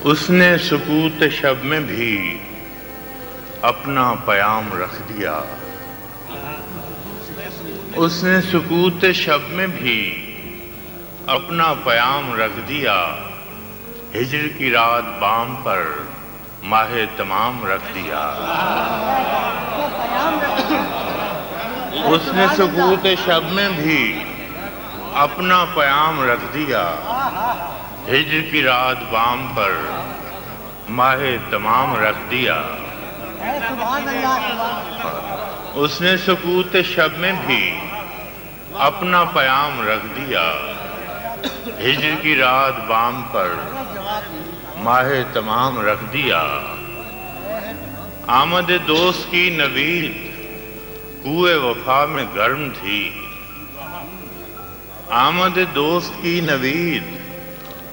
اس نے سکوت شب میں بھی اپنا پیام رکھ دیا، اس نے سکوت شب میں بھی اپنا پیام رکھ دیا، ہجر کی رات بام پر ماہ تمام رکھ دیا۔ اس نے سکوت شب میں بھی اپنا پیام رکھ دیا، ہجر کی رات بام پر ماہ تمام رکھ دیا۔ اس نے سکوت شب میں بھی اپنا پیام رکھ دیا، ہجر کی رات بام پر ماہ تمام رکھ دیا۔ آمد دوست کی نوید کوئے وفا میں گرم تھی، آمد دوست کی نوید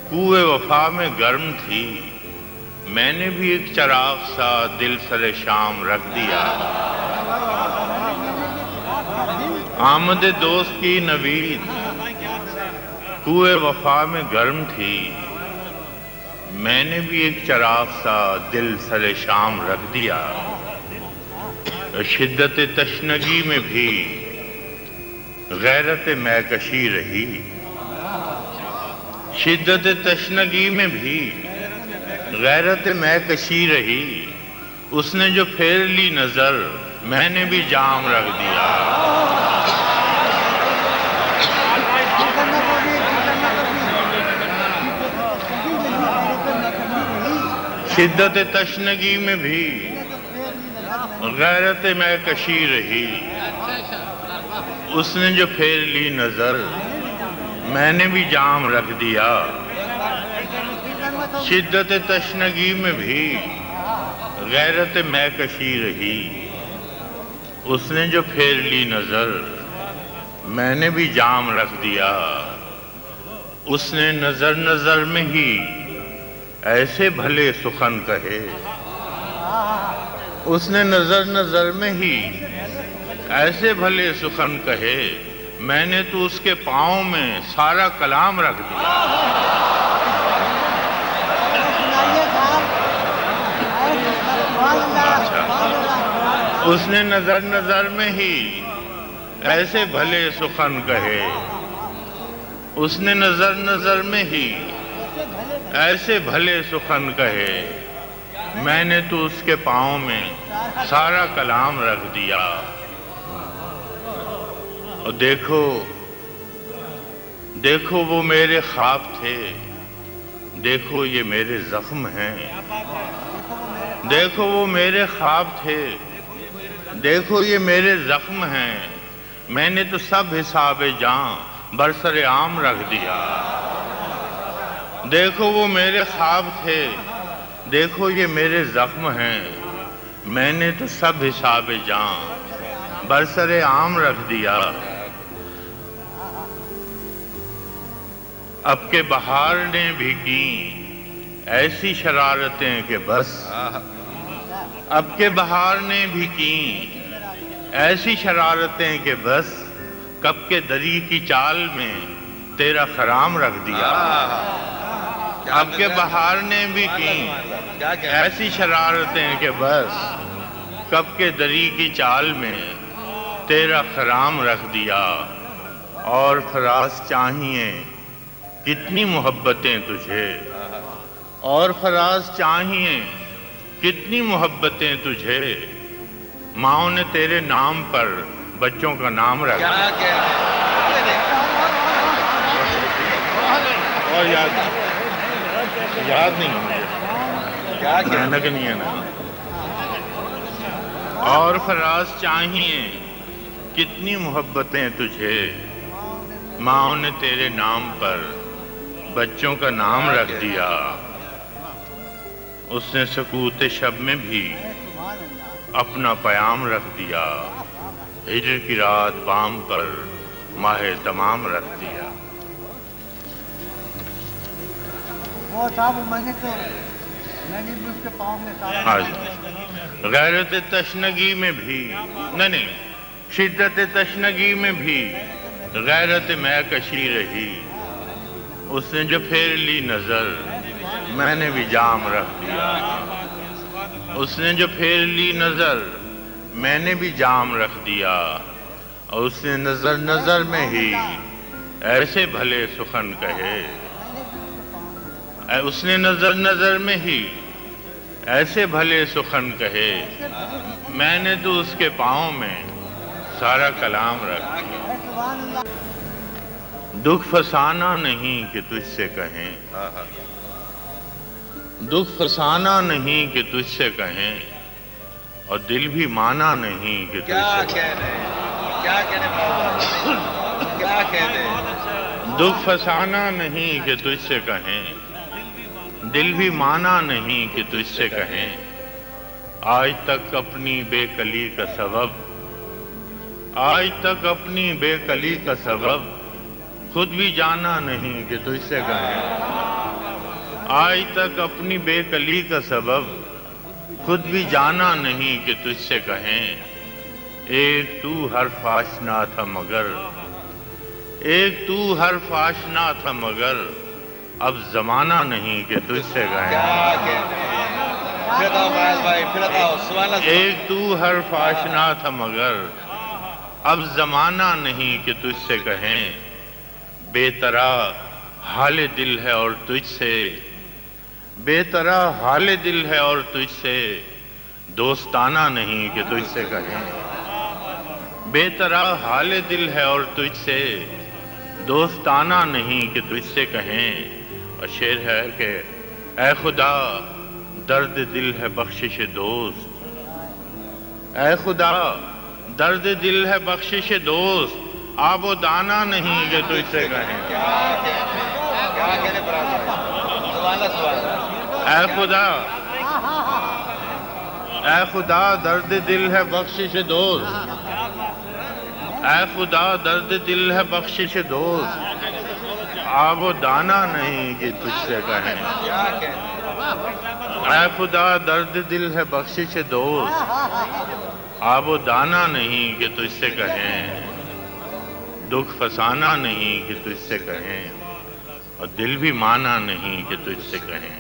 کوئے وفا میں گرم تھی، میں نے بھی ایک چراغ سا دل سر شام رکھ دیا۔ آمد دوست کی نوید کوئے وفا میں گرم تھی، میں نے بھی ایک چراغ سا دل سر شام رکھ دیا۔ شدت تشنگی میں بھی غیرت میکشی رہی، شدت تشنگی میں بھی غیرت میکشی رہی، اس نے جو پھیر لی نظر میں نے بھی جام رکھ دیا۔ شدت تشنگی میں بھی غیرت میکشی رہی، اس نے جو پھیر لی نظر میں نے بھی جام رکھ دیا۔ شدت تشنگی میں بھی غیرت میکشی رہی، اس نے جو پھیر لی نظر میں نے بھی جام رکھ دیا۔ اس نے نظر نظر میں ہی ایسے بھلے سخن کہے، اس نے نظر نظر میں ہی ایسے بھلے سخن کہے، میں نے تو اس کے پاؤں میں سارا کلام رکھ دیا۔ اس نے نظر نظر میں ہی ایسے بھلے سخن کہے، اس نے نظر نظر میں ہی ایسے بھلے سخن کہے، میں نے تو اس کے پاؤں میں سارا کلام رکھ دیا۔ اور دیکھو دیکھو وہ میرے خواب تھے، دیکھو یہ میرے زخم ہیں، دیکھو وہ میرے خواب تھے، دیکھو یہ میرے زخم ہیں، میں نے تو سب حساب جاں برسر عام رکھ دیا۔ دیکھو وہ میرے خواب تھے، دیکھو یہ میرے زخم ہیں، میں نے تو سب حساب جاں برسر عام رکھ دیا۔ اب کے بہار نے بھی کی ایسی شرارتیں کہ بس، اب کے بہار نے بھی کی ایسی شرارتیں کہ بس، کب کے دری کی چال میں تیرا خرام رکھ دیا۔ اب کے بہار نے بھی کی ایسی شرارتیں کہ بس، کب کے دری کی چال میں تیرا خرام رکھ دیا۔ اور فراز چاہیے کتنی محبتیں تجھے، اور فراز چاہیے کتنی محبتیں تجھے، ماؤں نے تیرے نام پر بچوں کا نام رکھا۔ اور یاد نہیں مجھے، بھیانک نہیں ہے نا۔ اور فراز چاہیے کتنی محبتیں تجھے، ماؤں نے تیرے نام پر بچوں کا نام رکھ دیا۔ اس نے سکوت شب میں بھی اپنا پیام رکھ دیا، ہجر کی رات بام پر ماہ تمام رکھ دیا۔ غیرت تشنگی میں بھی نہیں، شدت تشنگی میں بھی غیرت میکشی رہی، اس نے جو پھیر لی نظر میں نے بھی جام رکھ دیا۔ اس نے جو پھیر لی نظر میں نے بھی جام رکھ دیا، اور اس نے نظر نظر میں ہی ایسے بھلے سخن کہے، اس نے نظر نظر میں ہی ایسے بھلے سخن کہے، میں نے تو اس کے پاؤں میں سارا کلام رکھ دیا۔ دکھ فسانا نہیں کہ تجھ سے کہیں، دکھ فسانا نہیں کہ تجھ سے کہیں، اور دل بھی مانا نہیں کہ تجھ سے کہیں۔ کیا کہنے دکھ فسانا نہیں کہ تجھ سے کہیں، دل بھی مانا نہیں کہ تجھ سے کہیں، آج تک اپنی بے کلی کا سبب، آج تک اپنی بے کلی کا سبب خود بھی جانا نہیں کہ تجھ سے کہیں، آج تک اپنی بے کلی کا سبب خود بھی جانا نہیں کہ تجھ سے کہیں، ایک تو حرف آشنا تھا مگر، ایک تو حرف آشنا تھا مگر اب زمانہ نہیں کہ تجھ سے کہیں، ایک تو حرف آشنا تھا مگر اب زمانہ نہیں کہ تجھ سے کہیں، بے طرح حال دل ہے اور تجھ سے، بے طرح حال دل ہے اور تجھ سے دوستانہ نہیں کہ تجھ سے کہیں، بے طرح حال دل ہے اور تجھ سے دوستانہ نہیں کہ تجھ سے کہیں۔ اور شعر ہے کہ اے خدا درد دل ہے بخشش دوست، اے خدا درد دل ہے بخشش دوست، آب و دانہ نہیں کہ تجھ سے کہیں، اے خدا، اے خدا درد دل ہے بخشش دوست، اے خدا درد دل ہے بخشش دوست، آب و دانہ نہیں کہ تجھ سے کہیں، اے خدا درد دل ہے بخشش دوست، آب و دانہ نہیں کہ تجھ سے کہیں، دکھ فسانا نہیں کہ تجھ سے کہیں، اور دل بھی مانا نہیں کہ تجھ سے کہیں۔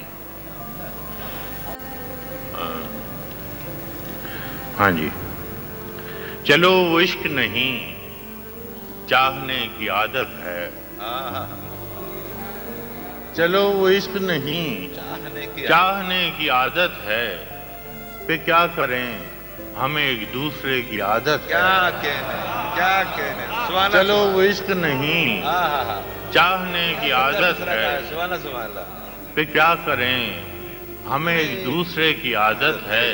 ہاں جی، چلو وہ عشق نہیں چاہنے کی عادت ہے، چلو وہ عشق نہیں چاہنے کی عادت ہے، پہ کیا کریں ہمیں ایک دوسرے کی عادت ہے، کیا کہنے چلو وہ عشق نہیں چاہنے کی عادت ہے، پہ کیا کریں ہمیں ایک دوسرے کی عادت ہے،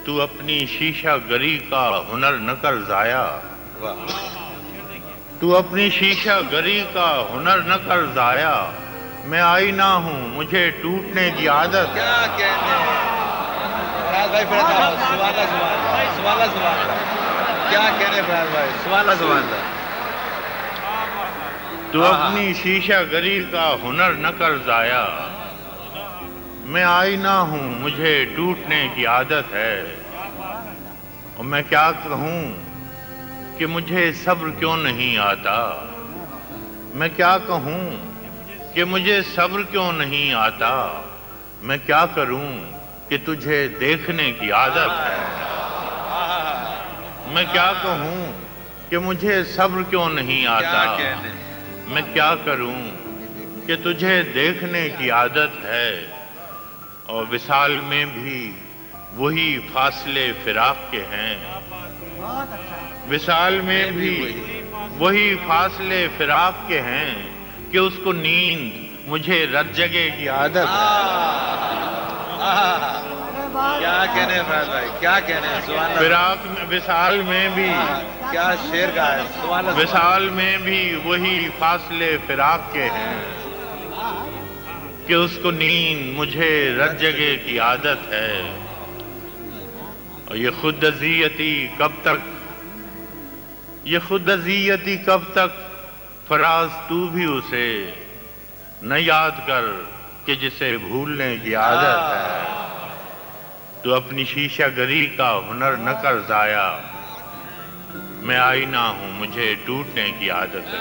تو اپنی شیشہ گری کا ہنر نہ کر ضائع، تو اپنی شیشہ گری کا ہنر نہ کر ضائع، میں آئینہ ہوں مجھے ٹوٹنے کی عادت ہے، کیا کہنے کیا کہنے بھائی، تو اپنی شیشہ گری کا ہنر نہ کر ضائع، میں آئینہ ہوں مجھے ٹوٹنے کی عادت ہے، اور میں کیا کہوں کہ مجھے صبر کیوں نہیں آتا، میں کیا کہوں کہ مجھے صبر کیوں نہیں آتا، میں کیا کروں کہ تجھے دیکھنے کی عادت ہے، میں کیا کہوں کہ مجھے صبر کیوں نہیں آتا، میں کیا کروں کہ تجھے دیکھنے کی عادت ہے، اور وصال میں بھی وہی فاصلے فراق کے ہیں، وصال میں بھی وہی فاصلے فراق کے ہیں، کہ اس کو نیند مجھے رت جگے کی عادت ہے، کیا کہنے بھائی، کیا کہنے فراق میں وصال میں بھی، کیا شعر کا ہے، وصال میں بھی وہی فاصلے فراق کے ہیں، کہ اس کو نیند مجھے رت جگے کی عادت ہے، اور یہ خود اذیتی کب تک، یہ خود اذیتی کب تک، فراز تو بھی اسے نہ یاد کر کہ جسے بھولنے کی عادت ہے، تو اپنی شیشہ گری کا ہنر نہ کر ضائع، میں آئینہ ہوں مجھے ٹوٹنے کی عادت ہے۔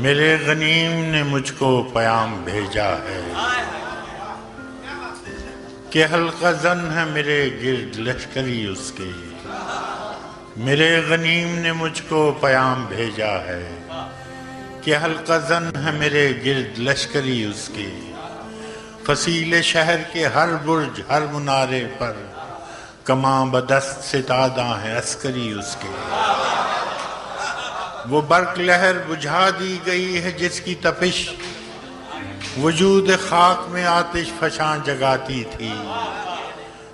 میرے غنیم نے مجھ کو پیام بھیجا ہے کہ حلقہ زن ہے میرے گرد لشکری اس کے. میرے غنیم نے مجھ کو پیام بھیجا ہے کہ حلقہ زن ہے میرے گرد لشکری اس کے. فصیل شہر کے ہر برج ہر منارے پر کماں بدست ستادہ ہیں عسکری اس کے. وہ برق لہر بجھا دی گئی ہے جس کی تپش وجود خاک میں آتش فشاں جگاتی تھی.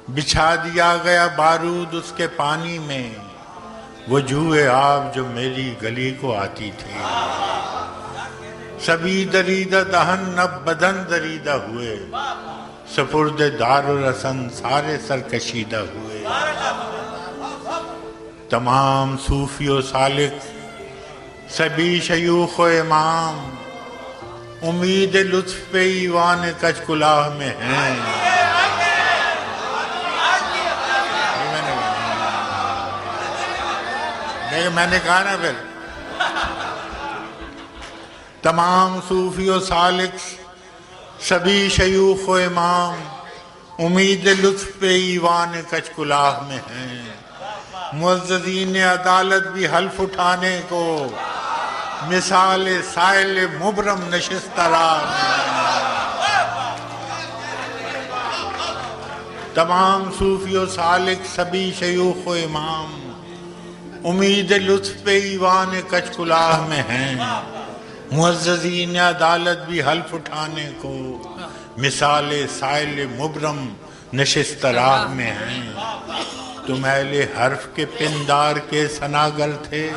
بچھا دیا گیا بارود اس کے پانی میں وہ جوئے آب جو میری گلی کو آتی تھی. سبھی دریدہ دہن اب بدن دریدہ ہوئے سپرد دار و رسن سارے سرکشیدہ ہوئے. تمام صوفی و سالک سبھی شیوخ و امام امید لطف پہ ایوان کچ کلاہ میں ہیں. میں نے کہا نا پھر تمام صوفی و سالک سبھی شیوخ و امام امید لطف پہ ایوان کچ کلاہ میں ہیں. معززین عدالت بھی حلف اٹھانے کو مثال سائل مبرم نشست راہ میں. تمام صوفی و سالک سبھی شیوخ و امام امید لطف پہ ایوان کچ کلاہ میں ہیں. معززین عدالت بھی حلف اٹھانے کو مثال سائل مبرم نشست راہ میں ہیں. تم اہل حرف کے پندار کے سناگر تھے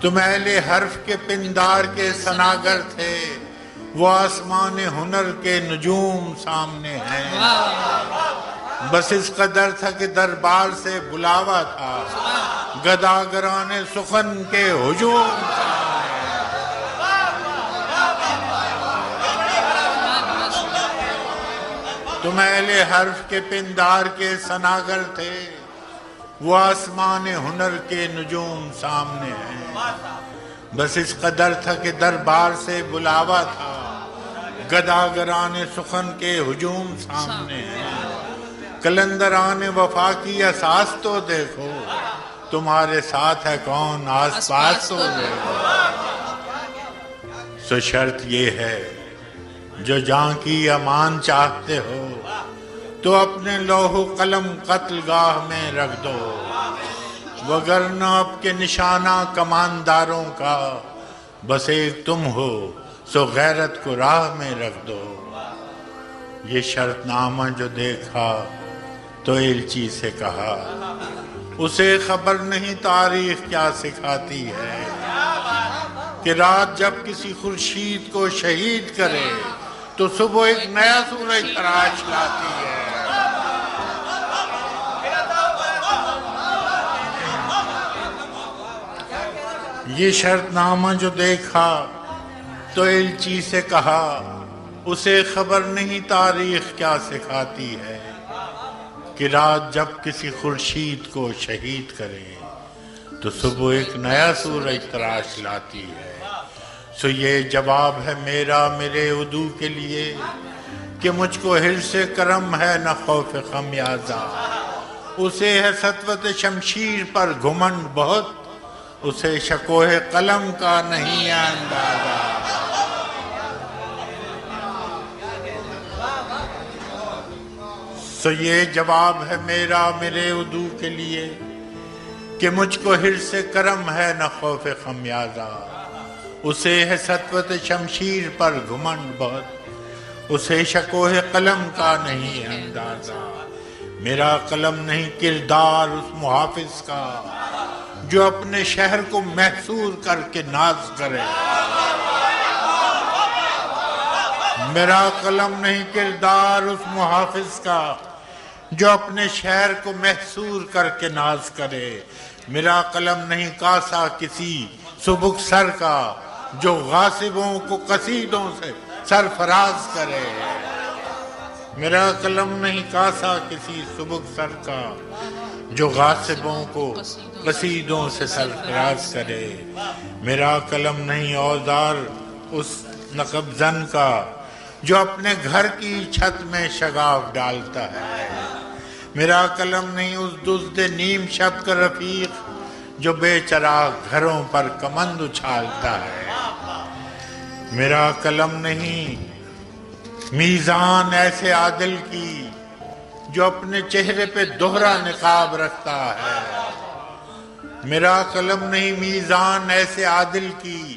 تم اہل حرف کے پندار کے سناگر تھے وہ آسمان ہنر کے نجوم سامنے ہیں. بس اس قدر تھا کہ دربار سے بلاوا تھا گداگران سخن کے ہجوم تم اہل حرف کے پندار کے سناگر تھے وہ آسمان ہنر کے نجوم سامنے ہیں. بس اس قدر تھا کہ دربار سے بلاوا تھا گداگران سخن کے ہجوم سامنے ہیں. کلندران وفا کی اساس تو دیکھو تمہارے ساتھ ہے کون آس پاس تو دیکھو. سو شرط یہ ہے جو جاں کی امان چاہتے ہو تو اپنے لوح و قلم قتل گاہ میں رکھ دو وگرنہ اب کے نشانہ کمانداروں کا بس ایک تم ہو سو غیرت کو راہ میں رکھ دو. یہ شرط نامہ جو دیکھا تو ایلچی سے کہا اسے خبر نہیں تاریخ کیا سکھاتی ہے کہ رات جب کسی خورشید کو شہید کرے تو صبح ایک نیا سورج تراش لاتی ہے. یہ شرط نامہ جو دیکھا تو ایلچی سے کہا اسے خبر نہیں تاریخ کیا سکھاتی ہے کہ رات جب کسی خورشید کو شہید کرے تو صبح ایک نیا سورج تراش لاتی ہے. سو یہ جواب ہے میرا میرے عدو کے لیے کہ مجھ کو حرص کرم ہے نہ خوف خمیازہ. اسے ہے سطوت شمشیر پر گھمنڈ بہت اسے شکوہ قلم کا نہیں ہے اندازہ. سو یہ جواب ہے میرا میرے عدو کے لیے کہ مجھ کو حرص کرم ہے نہ خوف خمیازہ. اسے ہے سطوت شمشیر پر گھمنڈ بہت اسے شکوہ قلم کا نہیں ہے اندازہ. میرا قلم نہیں کردار اس محافظ کا جو اپنے شہر کو محصور کر کے ناز کرے. میرا قلم نہیں کردار اس محافظ کا جو اپنے شہر کو محصور کر کے ناز کرے. میرا قلم نہیں کاسا کسی سبک سر کا جو غاصبوں کو قصیدوں سے سرفراز کرے. میرا قلم نہیں کاسا کسی سبک سر کا جو غاصبوں کو قصیدوں سے سرفراز کرے، میرا قلم نہیں اوزار اس نقب زن کا جو اپنے گھر کی چھت میں شگاف ڈالتا ہے، میرا قلم نہیں اس دزد نیم شب کا رفیق جو بے چراغ گھروں پر کمند اچھالتا ہے، میرا قلم نہیں میزان ایسے عادل کی جو اپنے چہرے پہ دوہرا نقاب رکھتا ہے، میرا قلم نہیں میزان ایسے عادل کی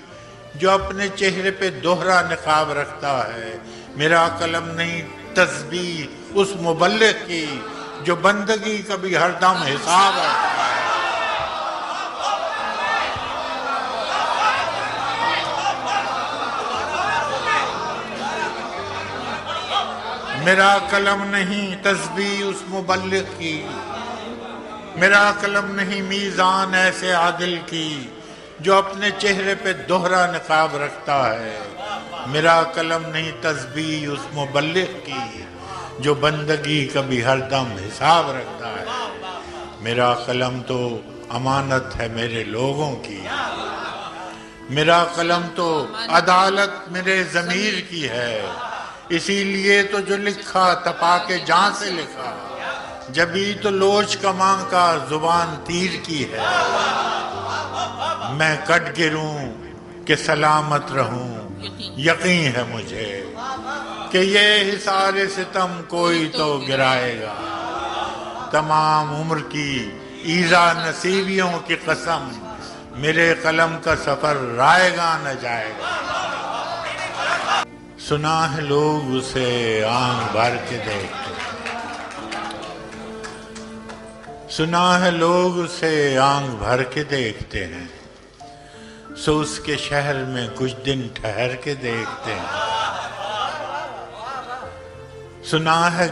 جو اپنے چہرے پہ دوہرا نقاب رکھتا ہے، میرا قلم نہیں تسبیح اس مبلغ کی جو بندگی کا بھی ہر دم حساب رکھتا ہے، میرا قلم نہیں تسبیح اس مبلغ کی، میرا قلم نہیں میزان ایسے عادل کی جو اپنے چہرے پہ دوہرا نقاب رکھتا ہے، میرا قلم نہیں تسبیح اس مبلغ کی جو بندگی کا بھی ہر دم حساب رکھتا ہے، میرا قلم تو امانت ہے میرے لوگوں کی، میرا قلم تو عدالت میرے ضمیر کی ہے، اسی لیے تو جو لکھا تپا کے جان سے لکھا، جبھی تو لوچ کماں کا زبان تیر کی ہے، میں کٹ گروں کہ سلامت رہوں، یقین ہے مجھے کہ یہ حصار ستم کوئی تو گرائے گا، تمام عمر کی ایذا نصیبیوں کی قسم، میرے قلم کا سفر رائے گا نہ جائے گا، سنا ہے لوگ اسے آنکھ بھر کے دیکھتے ہیں، سنا ہے لوگ اسے آنکھ بھر کے دیکھتے ہیں، سو اس کے شہر میں کچھ دن ٹھہر کے دیکھتے ہیں، سنا ہے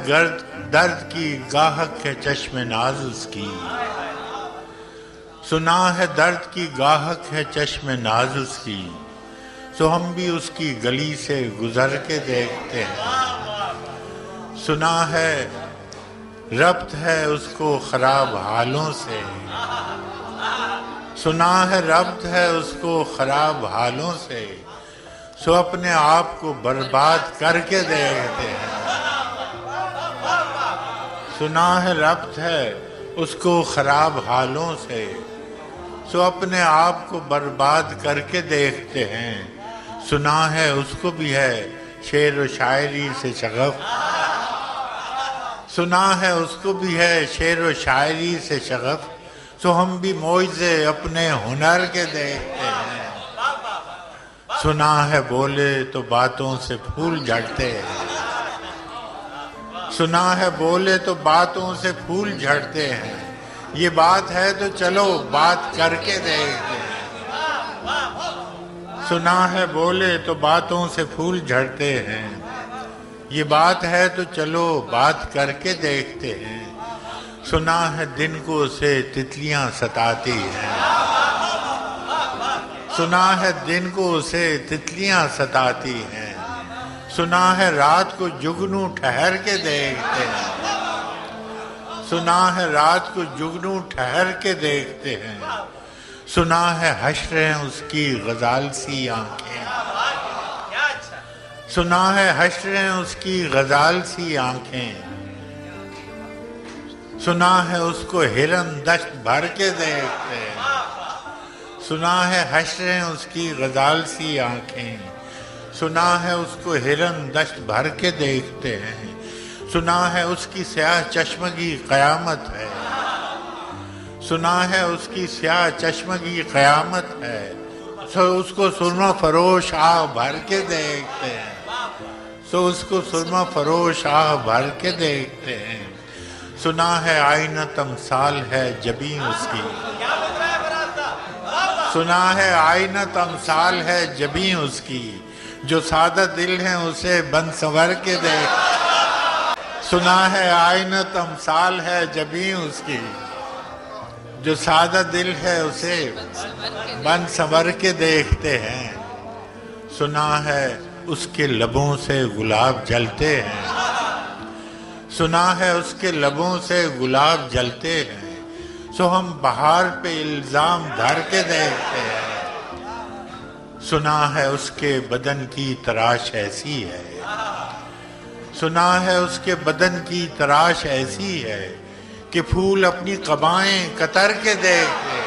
درد کی گاہک ہے چشم ناز اس کی، سنا ہے درد کی گاہک ہے چشم ناز اس کی، سو ہم بھی اس کی گلی سے گزر کے دیکھتے ہیں، سنا ہے ربط ہے اس کو خراب حالوں سے، سنا ہے ربط ہے اس کو خراب حالوں سے، سو اپنے آپ کو برباد کر کے دیکھتے ہیں، سنا ہے ربط ہے اس کو خراب حالوں سے، سو اپنے آپ کو برباد کر کے دیکھتے ہیں، سنا ہے اس کو بھی ہے شعر و شاعری سے شغف، سنا ہے اس کو بھی ہے شعر و شاعری سے شغف، سو ہم بھی معجزے اپنے ہنر کے دیکھتے ہیں، سنا ہے بولے تو باتوں سے پھول جھڑتے ہیں، سنا ہے بولے تو باتوں سے پھول جھڑتے ہیں، یہ بات ہے تو چلو بات کر کے دیکھتے ہیں، سنا ہے بولے تو باتوں سے پھول جھڑتے ہیں، یہ بات ہے تو چلو بات کر کے دیکھتے ہیں، سنا ہے دن کو اسے تتلیاں ستاتی ہیں، سنا ہے دن کو اسے تتلیاں ستاتی ہیں، سنا ہے رات کو جگنو ٹھہر کے دیکھتے ہیں، سنا ہے رات کو جگنو ٹھہر کے دیکھتے ہیں، سنا ہے حشر ہیں اس کی غزال سی آنکھیں، سنا ہے حشر ہیں اس کی غزال سی آنکھیں، سنا ہے اس کو ہرن دشت بھر کے دیکھتے ہیں، سنا ہے حشر ہیں اس کی غزال سی آنکھیں، سنا ہے اس کو ہرن دشت بھر کے دیکھتے ہیں، سنا ہے اس کی سیاہ چشمگی قیامت ہے، سنا ہے اس کی سیاہ چشمگی قیامت ہے، سو اس کو سرما فروش آہ بھر کے دیکھتے ہیں، سو اس کو سرما فروش آہ بھر کے دیکھتے ہیں، سنا ہے آئینہ تمثال ہے جبیں اس کی، سنا ہے آئینہ تمثال ہے جبیں اس کی، جو سادہ دل ہیں اسے بن سنور کے دیکھتے ہیں، سنا ہے آئینہ تمثال ہے جبیں اس کی، جو سادہ دل ہے اسے بن سنور کے دیکھتے ہیں، سنا ہے اس کے لبوں سے گلاب جلتے ہیں، سنا ہے اس کے لبوں سے گلاب جلتے ہیں، سو ہم بہار پہ الزام دھر کے دیکھتے ہیں، سنا ہے اس کے بدن کی تراش ایسی ہے، سنا ہے اس کے بدن کی تراش ایسی ہے کہ پھول اپنی قبائیں کتر کے دیکھتے ہیں،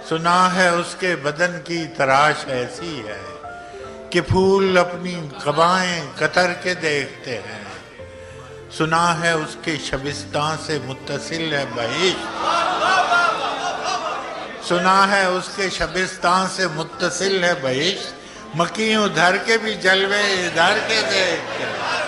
سنا ہے اس کے بدن کی تراش ایسی ہے کہ پھول اپنی قبائیں کتر کے دیکھتے ہیں، سنا ہے اس کے شبستان سے متصل ہے بہشت، سنا ہے اس کے شبستان سے متصل ہے بہشت، مکیوں ادھر کے بھی جلوے ادھر کے دیکھتے ہیں،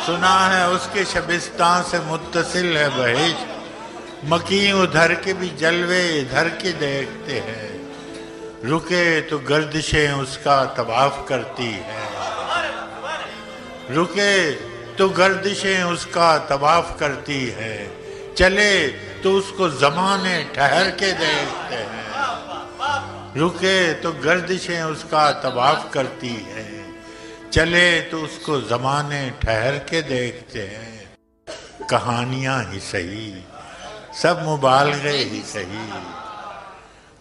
سنا ہے اس کے شبستان سے متصل ہے بہشت، مکیوں ادھر کے بھی جلوے ادھر کے دیکھتے ہیں، رکے تو گردشیں اس کا طواف کرتی ہیں، رکے تو گردشیں اس کا طواف کرتی ہے، چلے تو اس کو زمانے ٹھہر کے دیکھتے ہیں، رکے تو گردشیں اس کا طواف کرتی ہے، چلے تو اس کو زمانے ٹھہر کے دیکھتے ہیں، کہانیاں ہی صحیح سب مبالغے ہی صحیح،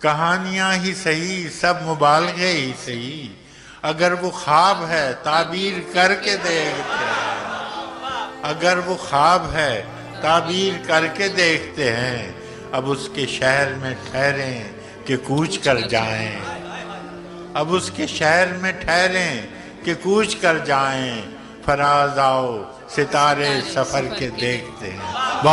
کہانیاں ہی صحیح سب مبالغے ہی صحیح، اگر وہ خواب ہے تعبیر کر کے دیکھتے ہیں، اگر وہ خواب ہے تعبیر کر کے دیکھتے ہیں، اب اس کے شہر میں ٹھہریں کہ کوچ کر جائیں، اب اس کے شہر میں ٹھہریں کہ کوچ کر جائیں، فراز آؤ ستارے سفر کے دیکھتے ہیں۔